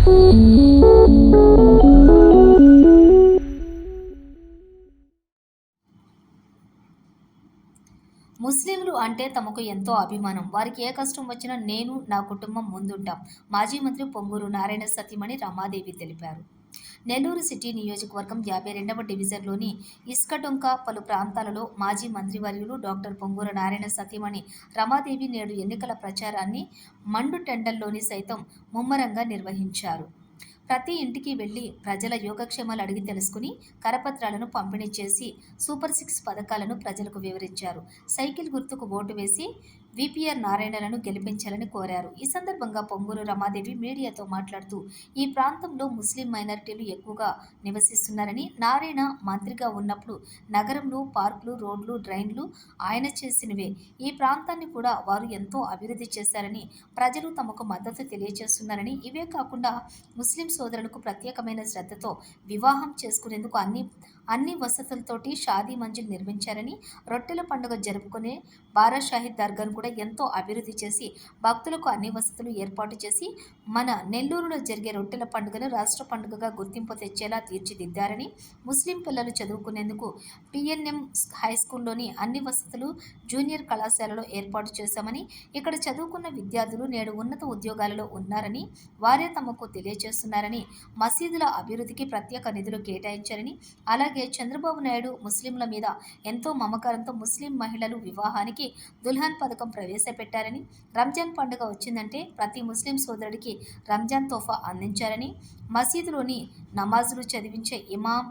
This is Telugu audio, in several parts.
ముస్లింలు అంటే తమకు ఎంతో అభిమానం. వారికి ఏ కష్టం వచ్చినా నేను, నా కుటుంబం ముందుంటాం. మాజీ మంత్రి పొంగూరు నారాయణ సతీమణి రమాదేవి తెలిపారు. నెల్లూరు సిటీ నియోజకవర్గం 52వ డివిజన్లోని ఇసుకడొంక పలు ప్రాంతాలలో మాజీ మంత్రివర్యులు డాక్టర్ పొంగూరు నారాయణ సతీమణి రమాదేవి నేడు ఎన్నికల ప్రచారాన్ని మండుటెండల్లోని సైతం ముమ్మరంగా నిర్వహించారు. ప్రతి ఇంటికి వెళ్లి ప్రజల యోగక్షేమాలు అడిగి తెలుసుకుని కరపత్రాలను పంపిణీ చేసి సూపర్ 6 పథకాలను ప్రజలకు వివరించారు. సైకిల్ గుర్తుకు ఓటు వేసి విపిఆర్ నారాయణలను గెలిపించాలని కోరారు. ఈ సందర్భంగా పొంగూరు రమాదేవి మీడియాతో మాట్లాడుతూ ఈ ప్రాంతంలో ముస్లిం మైనారిటీలు ఎక్కువగా నివసిస్తున్నారని, నారాయణ మంత్రిగా ఉన్నప్పుడు నగరంలో పార్కులు, రోడ్లు, డ్రైన్లు ఆయన చేసినవే. ఈ ప్రాంతాన్ని కూడా వారు ఎంతో అభివృద్ధి చేశారని, ప్రజలు తమకు మద్దతు తెలియజేస్తున్నారని, ఇవే కాకుండా ముస్లిం సోదరులకు ప్రత్యేకమైన శ్రద్ధతో వివాహం చేసుకునేందుకు అన్ని వసతులతోటి షాదీ మంజిల్ నిర్మించారని, రొట్టెల పండుగ జరుపుకునే బారా షాహిద్ దర్గాను కూడా ఎంతో అభివృద్ధి చేసి భక్తులకు అన్ని వసతులు ఏర్పాటు చేసి మన నెల్లూరులో జరిగే రొట్టెల పండుగను రాష్ట్ర పండుగగా గుర్తింపు తెచ్చేలా తీర్చిదిద్దారని, ముస్లిం పిల్లలు చదువుకునేందుకు పిఎన్ఎం హై స్కూల్లోని అన్ని వసతులు జూనియర్ కళాశాలలో ఏర్పాటు చేశామని, ఇక్కడ చదువుకున్న విద్యార్థులు నేడు ఉన్నత ఉద్యోగాలలో ఉన్నారని, వారే తమకు తెలియజేస్తున్నారని, మసీదుల అభివృద్ధికి ప్రత్యేక నిధులు కేటాయించారని, అలాగే చంద్రబాబు నాయుడు ముస్లింల మీద ఎంతో మమకారంతో ముస్లిం మహిళలు వివాహానికి దుల్హన్ పథకం ప్రవేశపెట్టారని, రంజాన్ పండుగ వచ్చిందంటే ప్రతి ముస్లిం సోదరుడికి రంజాన్ తోఫా అందించారని, మసీదులోని నమాజులు చదివించే ఇమాం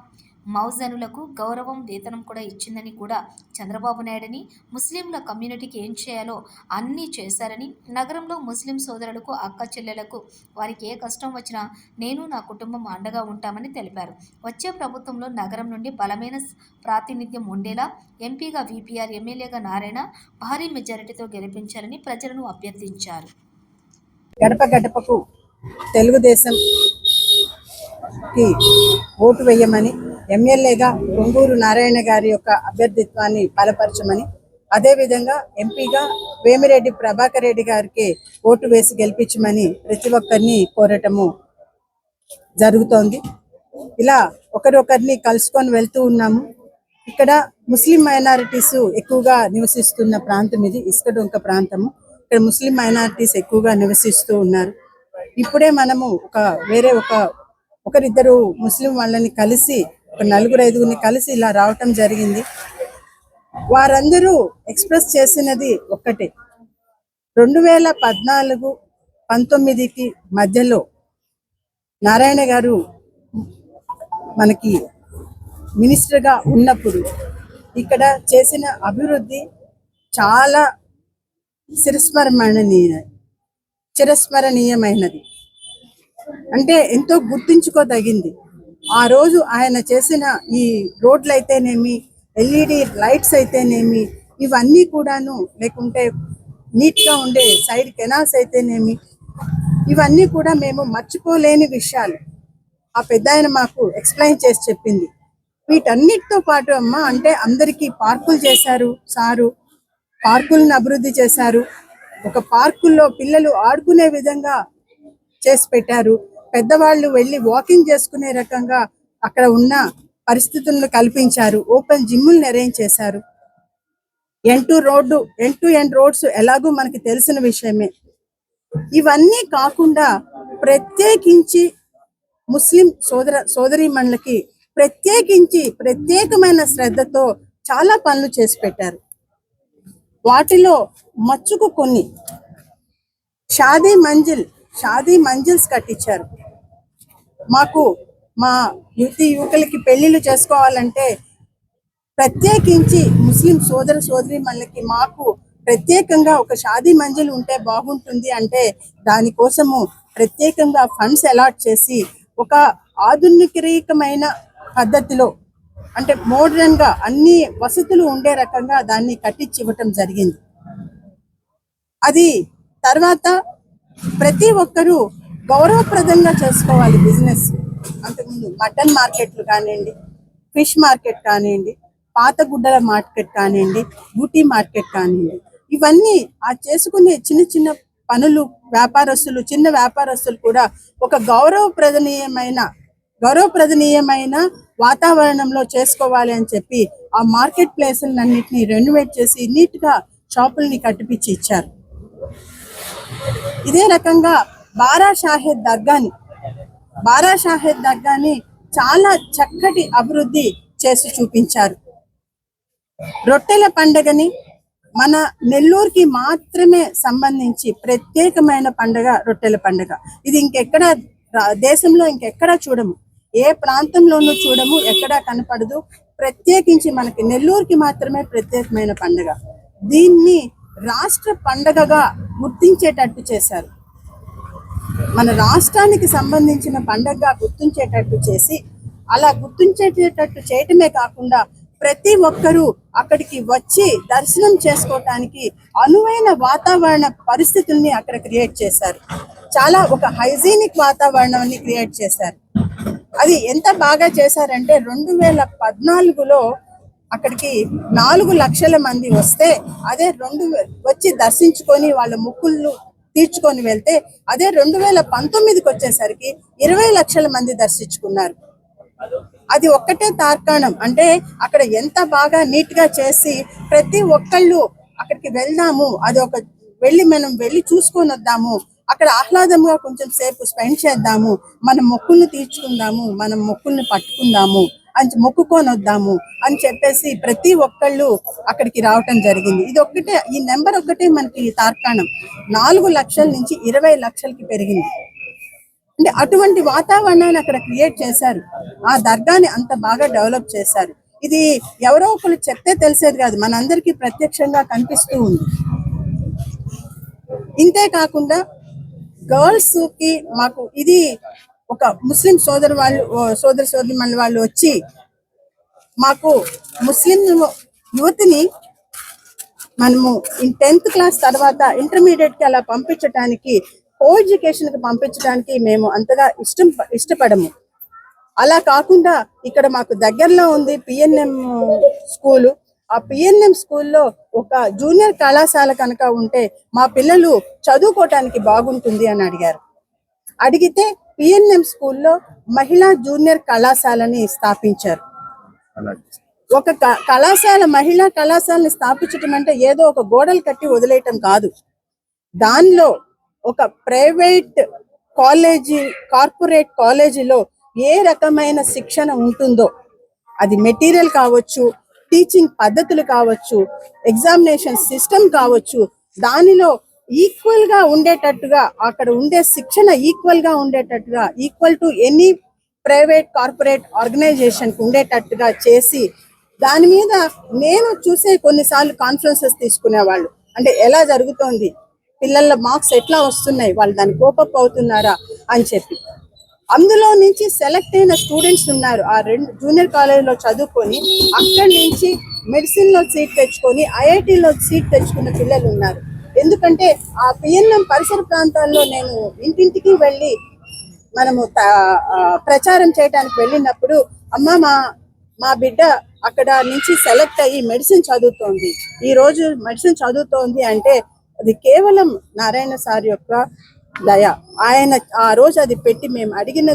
మౌజనులకు గౌరవం వేతనం కూడా ఇచ్చిందని కూడా చంద్రబాబు నాయుడని, ముస్లింల కమ్యూనిటీకి ఏం చేయాలో అన్నీ చేశారని, నగరంలో ముస్లిం సోదరులకు, అక్క చెల్లెలకు వారికి ఏ కష్టం వచ్చినా నేను, నా కుటుంబం అండగా ఉంటామని తెలిపారు. వచ్చే ప్రభుత్వంలో నగరం నుండి బలమైన ప్రాతినిధ్యం ఉండేలా ఎంపీగా విపిఆర్, ఎమ్మెల్యేగా నారాయణ భారీ మెజారిటీతో గెలిపించాలని ప్రజలను అభ్యర్థించారు. గడప గడపకు తెలుగుదేశం ఓటు వేయమని, ఎమ్మెల్యేగా పొంగూరు నారాయణ గారి యొక్క అభ్యర్థిత్వాన్ని బలపరచమని, అదేవిధంగా ఎంపీగా వేమిరెడ్డి ప్రభాకర్ రెడ్డి గారికి ఓటు వేసి గెలిపించమని ప్రతి ఒక్కరిని కోరటము జరుగుతోంది. ఇలా ఒకరొకరిని కలుసుకొని వెళ్తూ ఉన్నాము. ఇక్కడ ముస్లిం మైనారిటీస్ ఎక్కువగా నివసిస్తున్న ప్రాంతం ఇది, ఇసుకడొంక ప్రాంతము. ఇక్కడ ముస్లిం మైనారిటీస్ ఎక్కువగా నివసిస్తూ ఉన్నారు. ఇప్పుడే మనము ఒకరిద్దరు ముస్లిం వాళ్ళని కలిసి, ఒక 4-5 కలిసి ఇలా రావటం జరిగింది. వారందరూ ఎక్స్ప్రెస్ చేసినది ఒక్కటే, 2014-19కి మధ్యలో నారాయణ గారు మనకి మినిస్టర్గా ఉన్నప్పుడు ఇక్కడ చేసిన అభివృద్ధి చాలా చిరస్మరణీయమైనది, అంటే ఎంతో గుర్తుంచుకోదగింది. ఆ రోజు ఆయన చేసిన ఈ రోడ్లు అయితేనేమి, ఎల్ఈడి లైట్స్ అయితేనేమి, ఇవన్నీ కూడాను, లేకుంటే నీట్గా ఉండే సైడ్ కెనాల్స్ అయితేనేమి, ఇవన్నీ కూడా మేము మర్చిపోలేని విషయాలు. ఆ పెద్ద ఆయన మాకు ఎక్స్ప్లెయిన్ చేసి చెప్పింది. వీటన్నిటితో పాటు అమ్మ అంటే అందరికీ పార్కులు చేశారు సారు, పార్కులను అభివృద్ధి చేశారు. ఒక పార్కుల్లో పిల్లలు ఆడుకునే విధంగా చేసి పెట్టారు. పెద్దవాళ్ళు వెళ్ళి వాకింగ్ చేసుకునే రకంగా అక్కడ ఉన్న పరిస్థితులను కల్పించారు. ఓపెన్ జిమ్ములను అరేంజ్ చేశారు. ఎండ్ టు ఎండ్ రోడ్స్ ఎలాగో మనకి తెలిసిన విషయమే. ఇవన్నీ కాకుండా ప్రత్యేకించి ముస్లిం సోదరీమణులకి ప్రత్యేకమైన శ్రద్ధతో చాలా పనులు చేసి పెట్టారు. వాటిలో మచ్చుకు కొన్ని షాదీ మంజిల్స్ కట్టించారు. మాకు మా యువకులకి పెళ్లిళ్ళు చేసుకోవాలంటే ప్రత్యేకించి ముస్లిం సోదరీమణులకి మాకు ప్రత్యేకంగా ఒక షాదీ మంజిల్ ఉంటే బాగుంటుంది అంటే దానికోసము ప్రత్యేకంగా ఫండ్స్ అలాట్ చేసి ఒక ఆధునికమైన పద్ధతిలో, అంటే మోడర్న్ గా అన్ని వసతులు ఉండే రకంగా దాన్ని కట్టించి ఇవ్వటం జరిగింది. అది తర్వాత ప్రతి ఒక్కరూ గౌరవప్రదంగా చేసుకోవాలి బిజినెస్. అంతకుముందు మటన్ మార్కెట్లు కానివ్వండి, ఫిష్ మార్కెట్ కానివ్వండి, పాత గుడ్డల మార్కెట్ కానివ్వండి, బ్యూటీ మార్కెట్ కానివ్వండి, ఇవన్నీ ఆ చేసుకునే చిన్న చిన్న పనులు వ్యాపారస్తులు, చిన్న వ్యాపారస్తులు కూడా ఒక గౌరవప్రదనీయమైన వాతావరణంలో చేసుకోవాలి అని చెప్పి ఆ మార్కెట్ ప్లేసులన్నింటినీ రెనోవేట్ చేసి నీట్గా షాపుల్ని కట్టిపిచ్చి ఇచ్చారు. ఇదే రకంగా బారా షాహెద్ దర్గాని చాలా చక్కటి అభివృద్ధి చేసి చూపించారు. రొట్టెల పండుగని మన నెల్లూరుకి మాత్రమే సంబంధించి ప్రత్యేకమైన పండుగ రొట్టెల పండుగ. ఇది దేశంలో ఇంకెక్కడా చూడము, ఏ ప్రాంతంలోనూ చూడము, ఎక్కడా కనపడదు. ప్రత్యేకించి మనకి నెల్లూరుకి మాత్రమే ప్రత్యేకమైన పండుగ. దీన్ని రాష్ట్ర పండుగగా గుర్తించేటట్టు చేశారు. మన రాష్ట్రానికి సంబంధించిన పండుగగా గుర్తించేటట్టు చేసి, అలా గుర్తించేటట్టు చేయటమే కాకుండా ప్రతి ఒక్కరూ అక్కడికి వచ్చి దర్శనం చేసుకోవటానికి అనువైన వాతావరణ పరిస్థితుల్ని అక్కడ క్రియేట్ చేశారు. చాలా ఒక హైజీనిక్ వాతావరణాన్ని క్రియేట్ చేశారు. అది ఎంత బాగా చేశారంటే 2014లో అక్కడికి 4 లక్షల మంది వస్తే, అదే వచ్చి దర్శించుకొని వాళ్ళ మొక్కులు తీర్చుకొని వెళ్తే, అదే 2019కి వచ్చేసరికి 20 లక్షల మంది దర్శించుకున్నారు. అది ఒక్కటే తార్కాణం. అంటే అక్కడ ఎంత బాగా నీట్ గా చేసి ప్రతి ఒక్కళ్ళు అక్కడికి వెళ్దాము, మనం వెళ్ళి చూసుకొని వద్దాము, అక్కడ ఆహ్లాదంగా కొంచెం సేపు స్పెండ్ చేద్దాము, మన మొక్కుల్ని తీర్చుకుందాము, మనం మొక్కుల్ని పట్టుకుందాము అని మొక్కుకొని వద్దాము అని చెప్పేసి ప్రతి ఒక్కళ్ళు అక్కడికి రావటం జరిగింది. ఈ నెంబర్ ఒక్కటే మనకి తార్కాణం. 4 లక్షల నుంచి 20 లక్షలకి పెరిగింది. అంటే అటువంటి వాతావరణాన్ని అక్కడ క్రియేట్ చేశారు. ఆ దర్గాని అంత బాగా డెవలప్ చేశారు. ఇది ఎవరో ఒకరు చెప్తే తెలిసేది కాదు, మనందరికీ ప్రత్యక్షంగా కనిపిస్తూ ఉంది. ఇంతే కాకుండా గర్ల్స్ కి మాకు ఇది ఒక ముస్లిం సోదరి వాళ్ళు వచ్చి మాకు ముస్లిం యువతిని మనము 10th క్లాస్ తర్వాత ఇంటర్మీడియట్ కి అలా పంపించడానికి, కో ఎడ్యుకేషన్ కి పంపించడానికి మేము అంతగా ఇష్టపడము. అలా కాకుండా ఇక్కడ మాకు దగ్గరలో ఉంది పిఎన్ఎం స్కూలు. ఆ పిఎన్ఎం స్కూల్లో ఒక జూనియర్ కళాశాల కనుక ఉంటే మా పిల్లలు చదువుకోవటానికి బాగుంటుంది అని అడిగితే పిఎన్ఎం స్కూల్లో మహిళా జూనియర్ కళాశాలని స్థాపించారు. ఒక మహిళా కళాశాలని స్థాపించటం అంటే ఏదో ఒక గోడలు కట్టి వదిలేయటం కాదు. దానిలో ఒక ప్రైవేట్ కార్పొరేట్ కాలేజీలో ఏ రకమైన శిక్షణ ఉంటుందో, అది మెటీరియల్ కావచ్చు, టీచింగ్ పద్ధతులు కావచ్చు, ఎగ్జామినేషన్ సిస్టమ్ కావచ్చు, దానిలో ఈక్వల్ గా ఉండేటట్టుగా, అక్కడ ఉండే శిక్షణ ఈక్వల్ గా ఉండేటట్టుగా, equal to any private corporate organisation ఉండేటట్టుగా చేసి, దాని మీద నేను చూసే కొన్నిసార్లు కాన్ఫరెన్సెస్ తీసుకునేవాళ్ళు. అంటే ఎలా జరుగుతోంది, పిల్లల మార్క్స్ ఎట్లా వస్తున్నాయి, వాళ్ళు దాన్ని కోపప్ అవుతున్నారా అని చెప్పి. అందులో నుంచి సెలెక్ట్ అయిన స్టూడెంట్స్ ఉన్నారు. ఆ 2 జూనియర్ కాలేజీలో చదువుకొని అక్కడి నుంచి మెడిసిన్ లో సీట్ తెచ్చుకొని ఐఐటీలో సీట్ తెచ్చుకున్న పిల్లలు ఉన్నారు. ఎందుకంటే ఆ పిఎన్ఎం పరిసర ప్రాంతాల్లో నేను ఇంటింటికి వెళ్ళి మనము ప్రచారం చేయడానికి వెళ్ళినప్పుడు, అమ్మ మా బిడ్డ అక్కడ నుంచి సెలెక్ట్ అయ్యి మెడిసిన్ చదువుతోంది, ఈ రోజు మెడిసిన్ చదువుతోంది అంటే అది కేవలం నారాయణ సార్ యొక్క దయ. ఆయన ఆ రోజు అది పెట్టి, మేము అడిగిన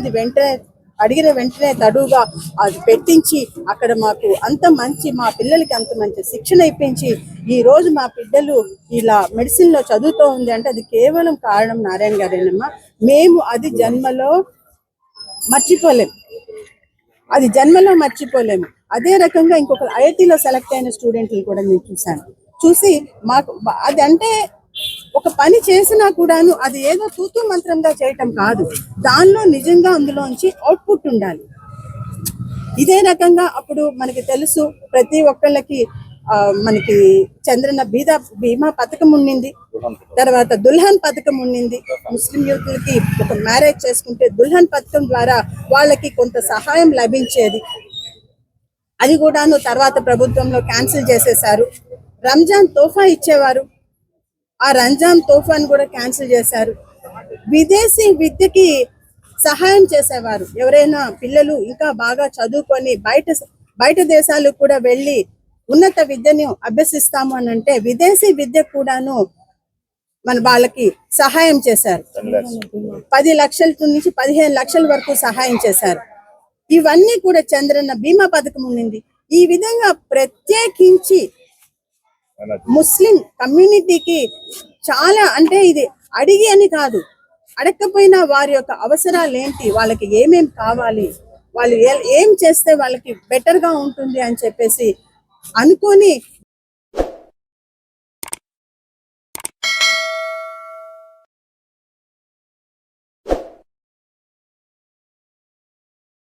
వెంటనే తడుగా అది పెట్టించి అక్కడ మాకు మా పిల్లలకి అంత మంచి శిక్షణ ఇప్పించి ఈ రోజు మా బిడ్డలు ఇలా మెడిసిన్ లో చదువుతూ ఉంది అంటే అది కేవలం కారణం నారాయణ గారేనమ్మా. మేము అది జన్మలో మర్చిపోలేము. అదే రకంగా ఇంకొక ఐఐటీలో సెలెక్ట్ అయిన స్టూడెంట్లు కూడా నేను చూసి మాకు అది అంటే ఒక పని చేసినా కూడాను అది ఏదో తూతూ మంత్రంగా చేయటం కాదు, దానిలో నిజంగా అందులోంచి అవుట్పుట్ ఉండాలి. ఇదే రకంగా అప్పుడు మనకి తెలుసు, ప్రతి ఒక్కళ్ళకి మనకి చంద్రన్న బీమా పథకం ఉండింది, తర్వాత దుల్హన్ పథకం ఉండింది. ముస్లిం యూత్లకి ఒక మ్యారేజ్ చేసుకుంటే దుల్హన్ పథకం ద్వారా వాళ్ళకి కొంత సహాయం లభించేది. అది కూడాను తర్వాత ప్రభుత్వంలో క్యాన్సిల్ చేసేశారు. రంజాన్ తోఫా ఇచ్చేవారు, ఆ రంజాన్ తోఫాను కూడా క్యాన్సిల్ చేశారు. విదేశీ విద్యకి సహాయం చేసేవారు. ఎవరైనా పిల్లలు ఇంకా బాగా చదువుకొని బయట దేశాలకు కూడా వెళ్ళి ఉన్నత విద్యను అభ్యసిస్తాము అని అంటే విదేశీ విద్య కూడాను మన వాళ్ళకి సహాయం చేశారు. 10 లక్షల నుంచి 15 లక్షల వరకు సహాయం చేశారు. ఇవన్నీ కూడా చంద్రన్న బీమా పథకం ఉన్నింది. ఈ విధంగా ప్రత్యేకించి ముస్లిం కమ్యూనిటీకి చాలా, అంటే ఇది అడిగి అని కాదు, అడగకపోయినా వారి యొక్క అవసరాలు ఏంటి, వాళ్ళకి ఏమేం కావాలి, వాళ్ళు ఏం చేస్తే వాళ్ళకి బెటర్గా ఉంటుంది అని చెప్పేసి అనుకొని